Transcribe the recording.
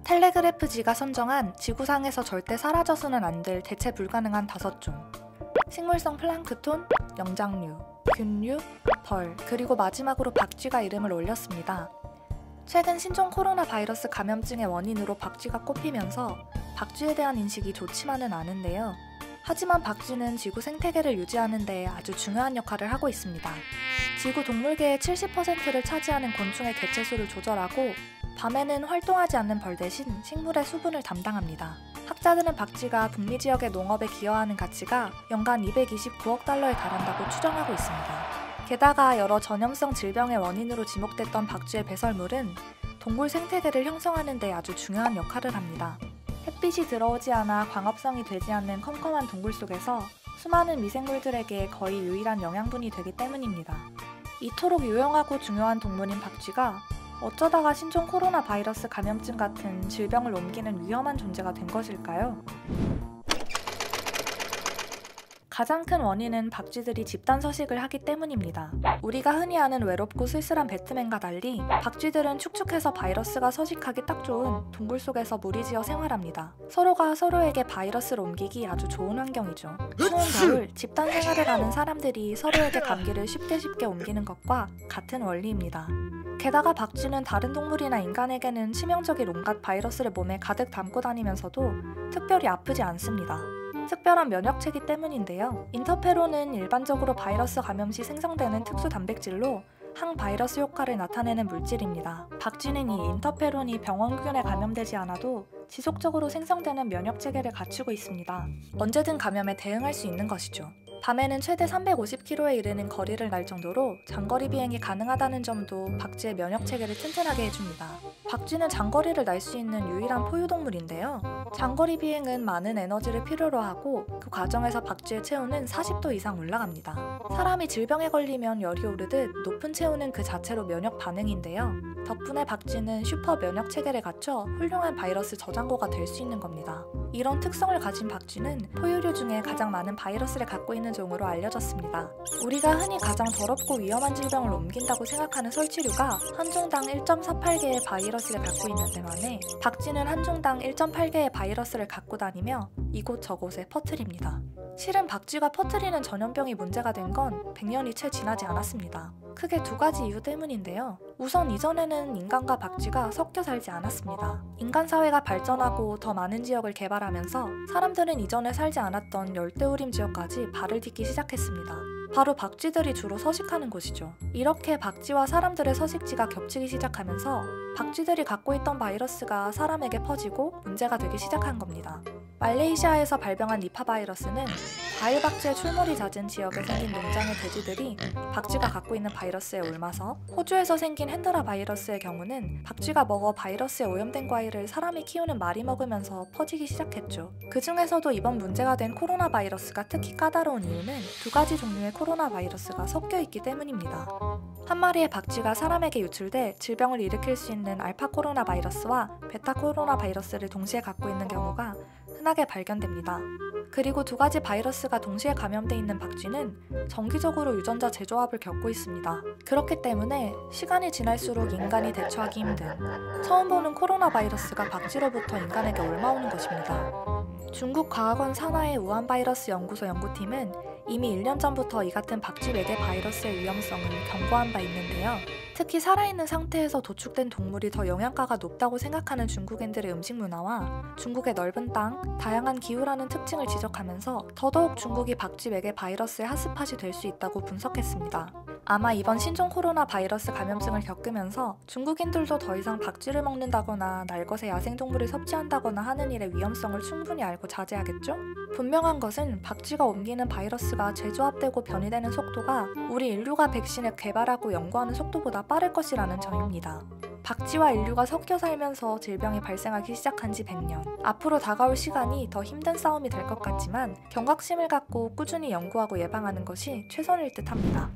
텔레그래프지가 선정한 지구상에서 절대 사라져서는 안 될 대체 불가능한 5종. 식물성 플랑크톤, 영장류, 균류, 벌, 그리고 마지막으로 박쥐가 이름을 올렸습니다. 최근 신종 코로나 바이러스 감염증의 원인으로 박쥐가 꼽히면서 박쥐에 대한 인식이 좋지만은 않은데요. 하지만 박쥐는 지구 생태계를 유지하는 데 아주 중요한 역할을 하고 있습니다. 지구 동물계의 70%를 차지하는 곤충의 개체수를 조절하고 밤에는 활동하지 않는 벌 대신 식물의 수분을 담당합니다. 학자들은 박쥐가 북미 지역의 농업에 기여하는 가치가 연간 229억 달러에 달한다고 추정하고 있습니다. 게다가 여러 전염성 질병의 원인으로 지목됐던 박쥐의 배설물은 동물 생태계를 형성하는 데 아주 중요한 역할을 합니다. 햇빛이 들어오지 않아 광합성이 되지 않는 컴컴한 동굴 속에서 수많은 미생물들에게 거의 유일한 영양분이 되기 때문입니다. 이토록 유용하고 중요한 동물인 박쥐가 어쩌다가 신종 코로나 바이러스 감염증 같은 질병을 옮기는 위험한 존재가 된 것일까요? 가장 큰 원인은 박쥐들이 집단 서식을 하기 때문입니다. 우리가 흔히 아는 외롭고 쓸쓸한 배트맨과 달리 박쥐들은 축축해서 바이러스가 서식하기 딱 좋은 동굴 속에서 무리지어 생활합니다. 서로가 서로에게 바이러스를 옮기기 아주 좋은 환경이죠. 추운 겨울, 집단 생활을 하는 사람들이 서로에게 감기를 쉽게 옮기는 것과 같은 원리입니다. 게다가 박쥐는 다른 동물이나 인간에게는 치명적인 온갖 바이러스를 몸에 가득 담고 다니면서도 특별히 아프지 않습니다. 특별한 면역체계 때문인데요. 인터페론은 일반적으로 바이러스 감염 시 생성되는 특수 단백질로 항바이러스 효과를 나타내는 물질입니다. 박쥐는 이 인터페론이 병원균에 감염되지 않아도 지속적으로 생성되는 면역체계를 갖추고 있습니다. 언제든 감염에 대응할 수 있는 것이죠. 밤에는 최대 350km에 이르는 거리를 날 정도로 장거리 비행이 가능하다는 점도 박쥐의 면역체계를 튼튼하게 해줍니다. 박쥐는 장거리를 날 수 있는 유일한 포유동물인데요. 장거리 비행은 많은 에너지를 필요로 하고 그 과정에서 박쥐의 체온은 40도 이상 올라갑니다. 사람이 질병에 걸리면 열이 오르듯 높은 체온은 그 자체로 면역 반응인데요. 덕분에 박쥐는 슈퍼 면역체계를 갖춰 훌륭한 바이러스 저장고가 될 수 있는 겁니다. 이런 특성을 가진 박쥐는 포유류 중에 가장 많은 바이러스를 갖고 있는 종으로 알려졌습니다. 우리가 흔히 가장 더럽고 위험한 질병을 옮긴다고 생각하는 설치류가 한 종당 1.48개의 바이러스를 갖고 있는 데 반해 박쥐는 한 종당 1.8개의 바이러스를 갖고 다니며 이곳저곳에 퍼뜨립니다. 실은 박쥐가 퍼뜨리는 전염병이 문제가 된 건 100년이 채 지나지 않았습니다. 크게 2가지 이유 때문인데요. 우선 이전에는 인간과 박쥐가 섞여 살지 않았습니다. 인간 사회가 발전하고 더 많은 지역을 개발하면서 사람들은 이전에 살지 않았던 열대우림 지역까지 발을 딛기 시작했습니다. 바로 박쥐들이 주로 서식하는 곳이죠. 이렇게 박쥐와 사람들의 서식지가 겹치기 시작하면서 박쥐들이 갖고 있던 바이러스가 사람에게 퍼지고 문제가 되기 시작한 겁니다. 말레이시아에서 발병한 니파 바이러스는 과일박쥐의 출몰이 잦은 지역에 생긴 농장의 돼지들이 박쥐가 갖고 있는 바이러스에 옮아서, 호주에서 생긴 핸드라 바이러스의 경우는 박쥐가 먹어 바이러스에 오염된 과일을 사람이 키우는 말이 먹으면서 퍼지기 시작했죠. 그 중에서도 이번 문제가 된 코로나 바이러스가 특히 까다로운 이유는 2가지 종류의 코로나 바이러스가 섞여 있기 때문입니다. 한 마리의 박쥐가 사람에게 유출돼 질병을 일으킬 수 있는 알파 코로나 바이러스와 베타 코로나 바이러스를 동시에 갖고 있는 경우가 흔하게 발견됩니다. 그리고 2가지 바이러스가 동시에 감염돼 있는 박쥐는 정기적으로 유전자 재조합을 겪고 있습니다. 그렇기 때문에 시간이 지날수록 인간이 대처하기 힘든 처음 보는 코로나 바이러스가 박쥐로부터 인간에게 옮아오는 것입니다. 중국 과학원 산하의 우한 바이러스 연구소 연구팀은 이미 1년 전부터 이 같은 박쥐 매개 바이러스의 위험성을 경고한 바 있는데요. 특히 살아있는 상태에서 도축된 동물이 더 영양가가 높다고 생각하는 중국인들의 음식 문화와 중국의 넓은 땅, 다양한 기후라는 특징을 지적하면서 더더욱 중국이 박쥐 매개 바이러스의 핫스팟이 될 수 있다고 분석했습니다. 아마 이번 신종 코로나 바이러스 감염증을 겪으면서 중국인들도 더 이상 박쥐를 먹는다거나 날것의 야생동물을 섭취한다거나 하는 일의 위험성을 충분히 알고 자제하겠죠? 분명한 것은 박쥐가 옮기는 바이러스가 재조합되고 변이되는 속도가 우리 인류가 백신을 개발하고 연구하는 속도보다 빠를 것이라는 점입니다. 박쥐와 인류가 섞여 살면서 질병이 발생하기 시작한 지 100년. 앞으로 다가올 시간이 더 힘든 싸움이 될 것 같지만 경각심을 갖고 꾸준히 연구하고 예방하는 것이 최선일 듯 합니다.